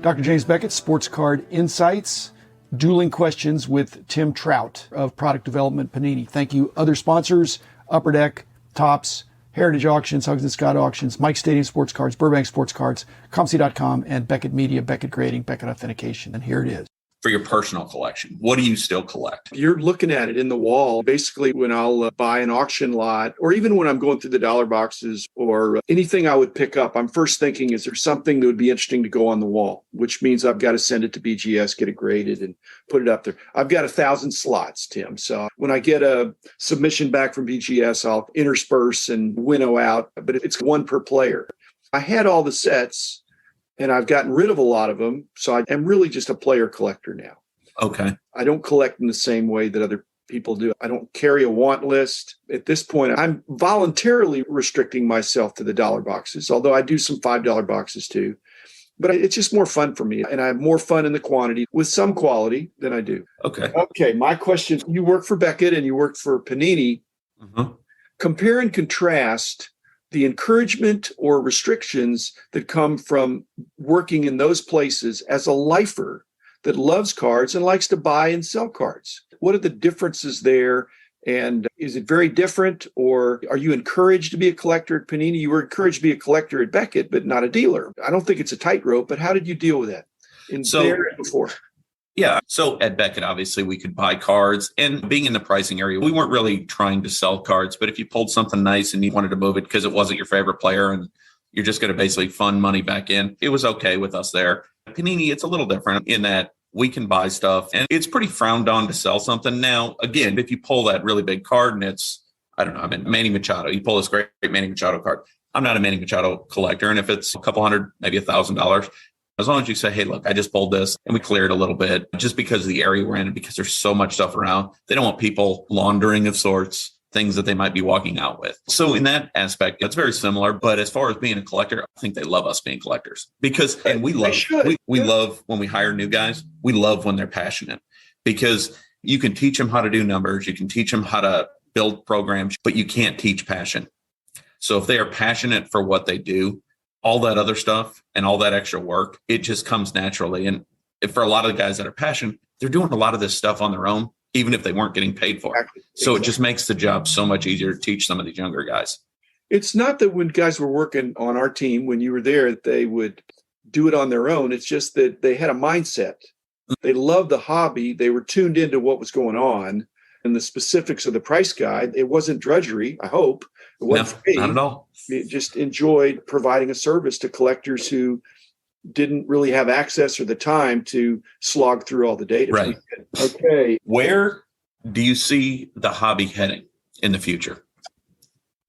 Dr. James Beckett, Sports Card Insights, Dueling Questions with Tim Trout of Product Development Panini. Thank you. Other sponsors, Upper Deck, Topps, Heritage Auctions, Hugs and Scott Auctions, Mike Stadium Sports Cards, Burbank Sports Cards, ComC.com, and Beckett Media, Beckett Grading, Beckett Authentication. And here it is. For your personal collection, what do you still collect? You're looking at it in the wall. Basically, when I'll buy an auction lot, or even when I'm going through the dollar boxes or anything I would pick up, I'm first thinking, is there something that would be interesting to go on the wall? Which means I've got to send it to BGS, get it graded, and put it up there. I've got 1,000 slots, Tim. So when I get a submission back from BGS, I'll intersperse and winnow out, but it's one per player. I had all the sets, and I've gotten rid of a lot of them. So I am really just a player collector now. Okay. I don't collect in the same way that other people do. I don't carry a want list. At this point, I'm voluntarily restricting myself to the dollar boxes, although I do some $5 boxes too. But it's just more fun for me. And I have more fun in the quantity with some quality than I do. Okay. Okay. My question, you work for Beckett and you work for Panini. Mm-hmm. Compare and contrast the encouragement or restrictions that come from working in those places as a lifer that loves cards and likes to buy and sell cards. What are the differences there? And is it very different, or are you encouraged to be a collector at Panini? You were encouraged to be a collector at Beckett, but not a dealer. I don't think it's a tightrope, but how did you deal with that there and before? Yeah. So at Beckett, obviously, we could buy cards, and being in the pricing area, we weren't really trying to sell cards. But if you pulled something nice and you wanted to move it because it wasn't your favorite player and you're just going to basically fund money back in, it was okay with us there. Panini, it's a little different in that we can buy stuff, and it's pretty frowned on to sell something. Now, again, if you pull that really big card and it's, I don't know, I mean, Manny Machado, you pull this great Manny Machado card. I'm not a Manny Machado collector. And if it's a couple hundred, maybe $1,000, as long as you say, hey, look, I just pulled this and we cleared a little bit just because of the area we're in and because there's so much stuff around. They don't want people laundering of sorts, things that they might be walking out with. So in that aspect, it's very similar. But as far as being a collector, I think they love us being collectors because, and we love when we hire new guys, we love when they're passionate because you can teach them how to do numbers. You can teach them how to build programs, but you can't teach passion. So if they are passionate for what they do, all that other stuff and all that extra work, it just comes naturally. And if for a lot of the guys that are passionate, they're doing a lot of this stuff on their own, even if they weren't getting paid for it. Exactly. So it just makes the job so much easier to teach some of these younger guys. It's not that when guys were working on our team, when you were there, they would do it on their own. It's just that they had a mindset. They loved the hobby. They were tuned into what was going on and the specifics of the price guide. It wasn't drudgery, I hope. It wasn't free. Not at all. It just enjoyed providing a service to collectors who didn't really have access or the time to slog through all the data. Right. Okay. Where do you see the hobby heading in the future?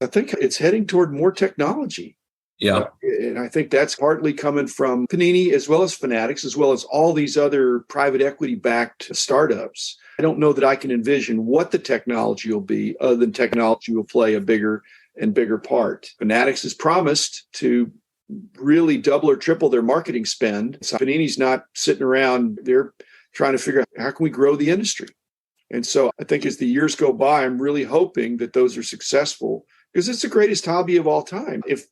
I think it's heading toward more technology. Yeah. And I think that's partly coming from Panini as well as Fanatics, as well as all these other private equity-backed startups. I don't know that I can envision what the technology will be other than technology will play a bigger and bigger part. Fanatics has promised to really double or triple their marketing spend. So Panini's not sitting around. They're trying to figure out how can we grow the industry. And so I think as the years go by, I'm really hoping that those are successful because it's the greatest hobby of all time. If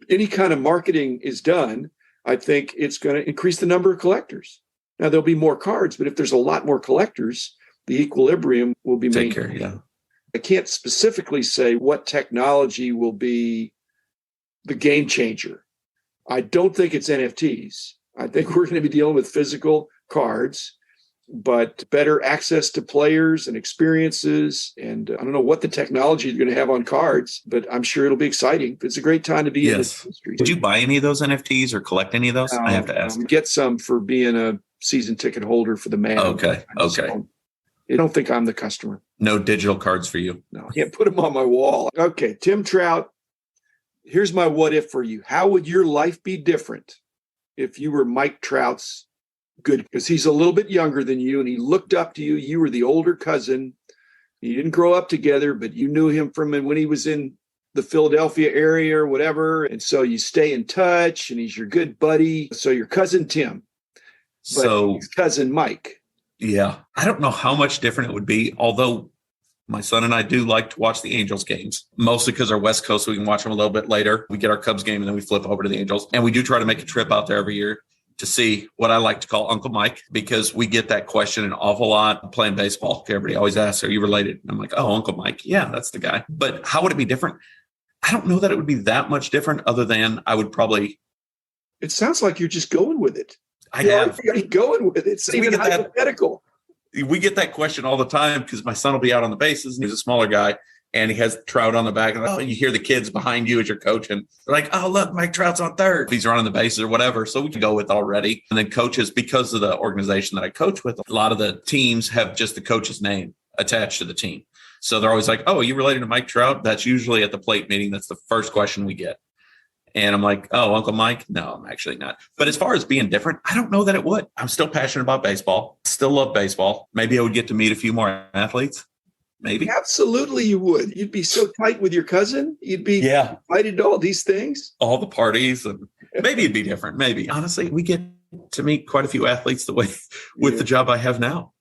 any kind of marketing is done, I think it's going to increase the number of collectors. Now, there'll be more cards, but if there's a lot more collectors, the equilibrium will be maintained. Yeah. I can't specifically say what technology will be the game changer. I don't think it's NFTs. I think we're going to be dealing with physical cards, but better access to players and experiences. And I don't know what the technology is going to have on cards, but I'm sure it'll be exciting. It's a great time to be in this industry. Did you buy any of those NFTs or collect any of those? I have to ask. Get some for being a season ticket holder for the man. Okay. I don't think I'm the customer. No digital cards for you. No, I can't put them on my wall. Okay, Tim Trout, here's my what if for you. How would your life be different if you were Mike Trout's good? Because he's a little bit younger than you and he looked up to you. You were the older cousin. You didn't grow up together, but you knew him from when he was in the Philadelphia area or whatever. And so you stay in touch and he's your good buddy. So your cousin Tim, but his cousin Mike. Yeah. I don't know how much different it would be, although my son and I do like to watch the Angels games, mostly because our West Coast, so we can watch them a little bit later. We get our Cubs game and then we flip over to the Angels. And we do try to make a trip out there every year to see what I like to call Uncle Mike, because we get that question an awful lot playing baseball. Everybody always asks, are you related? And I'm like, oh, Uncle Mike. Yeah, that's the guy. But how would it be different? I don't know that it would be that much different, other than I would probably. It sounds like you're just going with it. You're already going with it. It's even hypothetical. We get that question all the time because my son will be out on the bases and he's a smaller guy and he has Trout on the back. And you hear the kids behind you as you're coaching. They're like, oh, look, Mike Trout's on third. He's running the bases or whatever. So we can go with already. And then coaches, because of the organization that I coach with, a lot of the teams have just the coach's name attached to the team. So they're always like, oh, are you related to Mike Trout? That's usually at the plate meeting. That's the first question we get. And I'm like, oh, Uncle Mike? No, I'm actually not. But as far as being different, I don't know that it would. I'm still passionate about baseball. Still love baseball. Maybe I would get to meet a few more athletes. Maybe. Absolutely you would. You'd be so tight with your cousin. You'd be invited to all these things. All the parties. And maybe it'd be different. Maybe. Honestly, we get to meet quite a few athletes the way with the job I have now.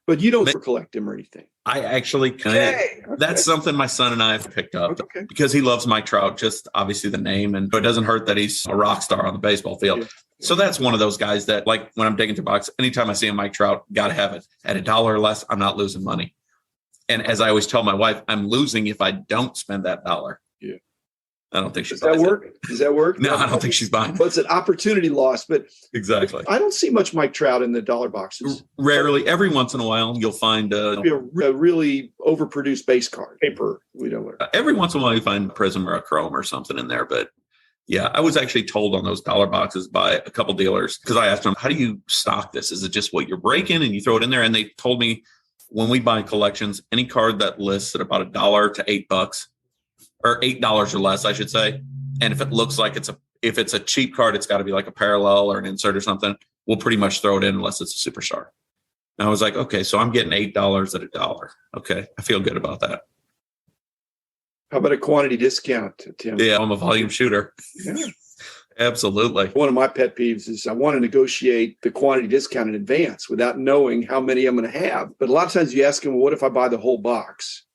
But you don't collect them or anything. I actually okay. That's something my son and I have picked up because he loves Mike Trout, just obviously the name. And it doesn't hurt that he's a rock star on the baseball field. Yeah. So that's one of those guys that, like, when I'm digging through box, anytime I see a Mike Trout, got to have it. At $1 or less, I'm not losing money. And as I always tell my wife, I'm losing if I don't spend that $1. Yeah. I don't think she's Does that work? No, I don't think she's buying. Well, it's an opportunity loss, but exactly. I don't see much Mike Trout in the dollar boxes. Rarely. Every once in a while, you'll find a really overproduced base card paper. We don't learn. Every once in a while, you find a Prism or a Chrome or something in there. But yeah, I was actually told on those dollar boxes by a couple dealers, because I asked them, how do you stock this? Is it just what you're breaking and you throw it in there? And they told me, when we buy collections, any card that lists at about $1 to $8, or $8 or less, I should say. And if it looks like if it's a cheap card, it's got to be like a parallel or an insert or something. We'll pretty much throw it in unless it's a superstar. And I was like, okay, so I'm getting $8 at $1. Okay, I feel good about that. How about a quantity discount, Tim? Yeah, I'm a volume shooter. Yeah. Absolutely. One of my pet peeves is I want to negotiate the quantity discount in advance without knowing how many I'm going to have. But a lot of times you ask them, well, what if I buy the whole box?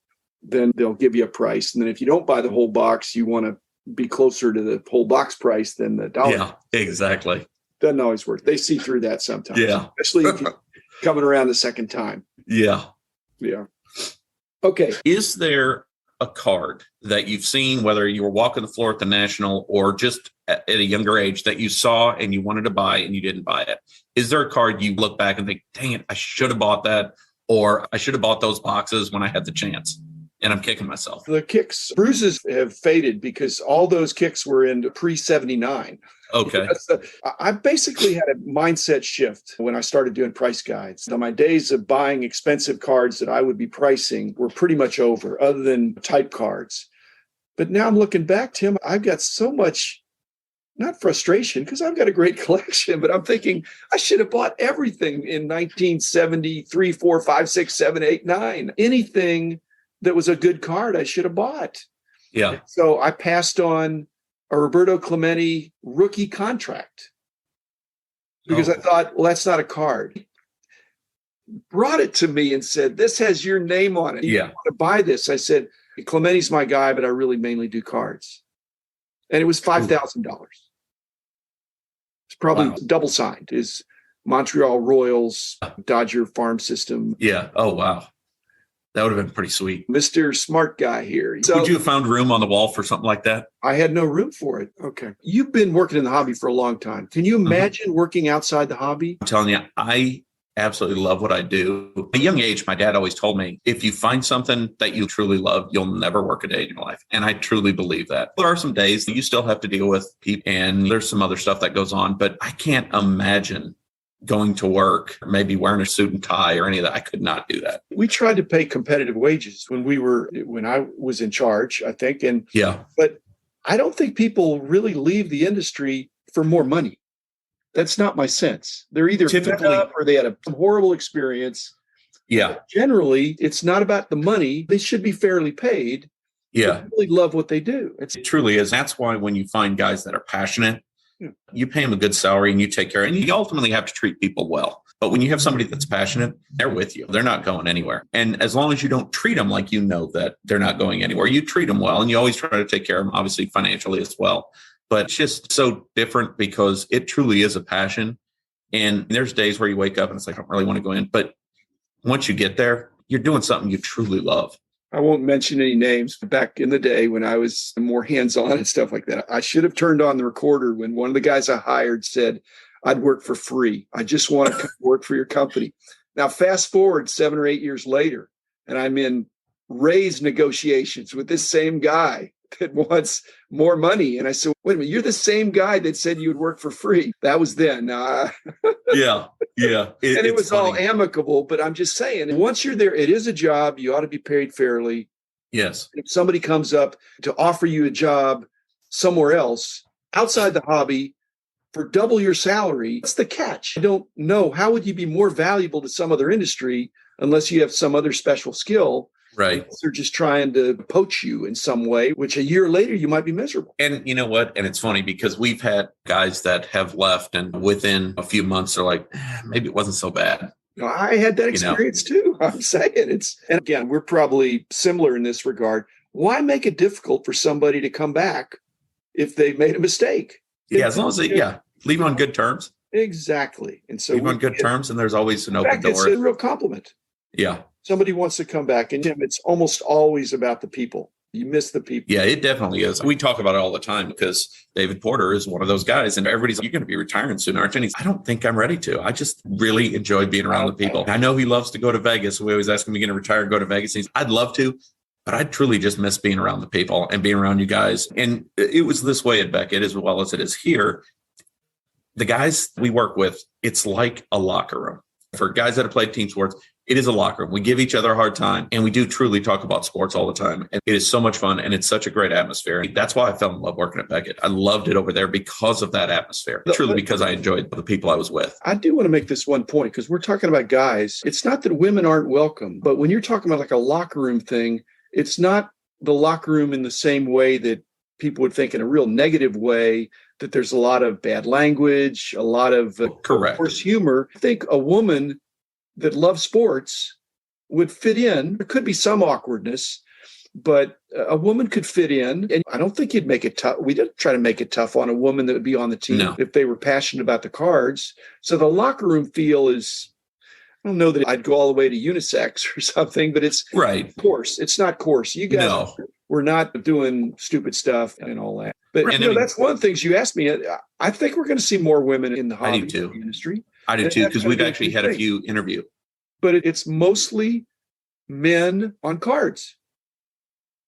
Then they'll give you a price. And then if you don't buy the whole box, you want to be closer to the whole box price than the $1. Yeah, exactly. Doesn't always work. They see through that sometimes. Yeah. Especially if you're coming around the second time. Yeah. Yeah. Okay. Is there a card that you've seen, whether you were walking the floor at the National or just at a younger age, that you saw and you wanted to buy and you didn't buy it? Is there a card you look back and think, dang it, I should have bought that, or I should have bought those boxes when I had the chance? And I'm kicking myself. The kicks, bruises have faded because all those kicks were in pre-79. Okay. I basically had a mindset shift when I started doing price guides. So my days of buying expensive cards that I would be pricing were pretty much over, other than type cards. But now I'm looking back, Tim, I've got so much, not frustration, because I've got a great collection, but I'm thinking I should have bought everything in 1973, 4, 5, 6, 7, 8, 9. Anything that was a good card, I should have bought. Yeah. So I passed on a Roberto Clemente rookie contract because I thought, well, that's not a card. Brought it to me and said, this has your name on it. You want to buy this? I said, Clemente's my guy, but I really mainly do cards. And it was $5,000. It's probably double signed. Is Montreal Royals, Dodger farm system. Yeah. Oh, wow. That would have been pretty sweet. Mr. Smart Guy here. So, would you have found room on the wall for something like that? I had no room for it. Okay. You've been working in the hobby for a long time. Can you imagine working outside the hobby? I'm telling you, I absolutely love what I do. At a young age, my dad always told me, if you find something that you truly love, you'll never work a day in your life. And I truly believe that. There are some days that you still have to deal with people, and there's some other stuff that goes on, but I can't imagine going to work, maybe wearing a suit and tie or any of that. I could not do that. We tried to pay competitive wages when I was in charge, I think. But I don't think people really leave the industry for more money. That's not my sense. They're either fed up or they had a horrible experience. Yeah. But generally, it's not about the money. They should be fairly paid. Yeah. They really love what they do. It truly is. That's why when you find guys that are passionate, you pay them a good salary and you take care. And you ultimately have to treat people well. But when you have somebody that's passionate, they're with you. They're not going anywhere. And as long as you don't treat them like you know that they're not going anywhere, you treat them well. And you always try to take care of them, obviously financially as well. But it's just so different because it truly is a passion. And there's days where you wake up and it's like, I don't really want to go in. But once you get there, you're doing something you truly love. I won't mention any names, but back in the day when I was more hands-on and stuff like that, I should have turned on the recorder when one of the guys I hired said, I'd work for free. I just want to work for your company. Now, fast forward 7 or 8 years later, and I'm in raise negotiations with this same guy that wants more money. And I said, wait a minute, you're the same guy that said you would work for free. That was then. Yeah. It was funny. all amicable, but I'm just saying, once you're there, it is a job. You ought to be paid fairly. Yes. If somebody comes up to offer you a job somewhere else outside the hobby for double your salary, what's the catch? I don't know. How would you be more valuable to some other industry unless you have some other special skill? Right. They're just trying to poach you in some way, which a year later you might be miserable. And you know what? And it's funny because we've had guys that have left and within a few months they're like, maybe it wasn't so bad. I had that experience too. I'm saying and again, we're probably similar in this regard. Why make it difficult for somebody to come back if they've made a mistake? Yeah, as long as leave on good terms. Exactly. And so leave on good terms, and there's always an open door. It's a real compliment. Yeah. Somebody wants to come back, and Tim, it's almost always about the people. You miss the people. Yeah, it definitely is. We talk about it all the time because David Porter is one of those guys, and everybody's like, you're going to be retiring soon, aren't you? And I don't think I'm ready to. I just really enjoy being around the people. I know he loves to go to Vegas. We always ask him, are you going to retire and go to Vegas? And I'd love to, but I truly just miss being around the people and being around you guys. And it was this way at Beckett as well as it is here. The guys we work with, it's like a locker room. For guys that have played team sports, it is a locker room. We give each other a hard time, and we do truly talk about sports all the time. And it is so much fun, and it's such a great atmosphere. That's why I fell in love working at Beckett. I loved it over there because of that atmosphere, truly because I enjoyed the people I was with. I do want to make this one point because we're talking about guys. It's not that women aren't welcome, but when you're talking about like a locker room thing, it's not the locker room in the same way that people would think in a real negative way, that there's a lot of bad language, a lot of coarse humor. I think a woman that loves sports would fit in. There could be some awkwardness, but a woman could fit in. And I don't think you'd make it tough. We didn't try to make it tough on a woman that would be on the team if they were passionate about the cards. So the locker room feel is, I don't know that I'd go all the way to unisex or something, but it's coarse. It's not coarse. You guys, we're not doing stupid stuff and all that. But that's one of the things you asked me. I think we're going to see more women in the hobby industry. I do too, because we've actually had a few interview. But it's mostly men on cards.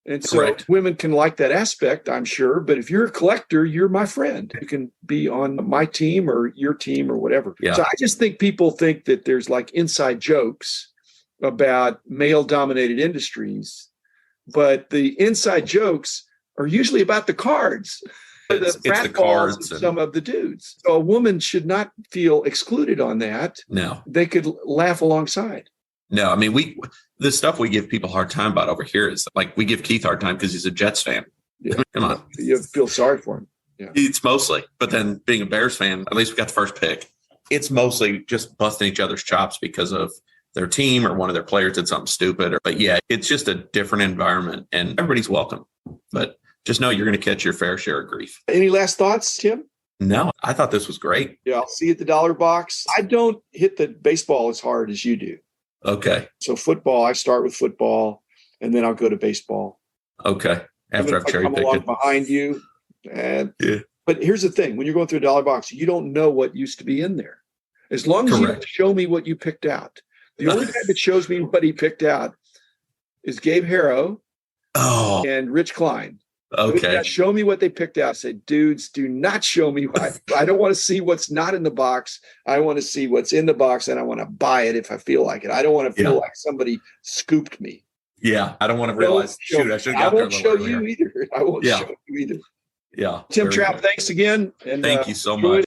And so women can like that aspect, I'm sure. But if you're a collector, you're my friend. You can be on my team or your team or whatever. Yeah. So I just think people think that there's like inside jokes about male-dominated industries. But the inside jokes are usually about the cards. It's the cards and some of the dudes. So a woman should not feel excluded on that. No. They could laugh alongside. No, I mean, the stuff we give people a hard time about over here is like we give Keith a hard time because he's a Jets fan. Yeah. Come on. You feel sorry for him. Yeah. It's mostly, but then being a Bears fan, at least we got the first pick. It's mostly just busting each other's chops because of their team or one of their players did something stupid. But yeah, it's just a different environment and everybody's welcome. But just know you're going to catch your fair share of grief. Any last thoughts, Tim? No, I thought this was great. Yeah, I'll see you at the dollar box. I don't hit the baseball as hard as you do. Okay. So football, I start with football, and then I'll go to baseball. Okay. After I've cherry picked it. Behind you. But here's the thing. When you're going through a dollar box, you don't know what used to be in there. As long as you don't show me what you picked out. The only guy that shows me what he picked out is Gabe Harrow and Rich Klein. Okay. Show me what they picked out. I said, dudes, do not show me. I don't want to see what's not in the box. I want to see what's in the box, and I want to buy it if I feel like it. I don't want to feel like somebody scooped me. Yeah. I don't want to realize, I should have got there a little earlier. I won't show you either. I won't show you either. Yeah. Tim Trout, thanks again. And thank you so much.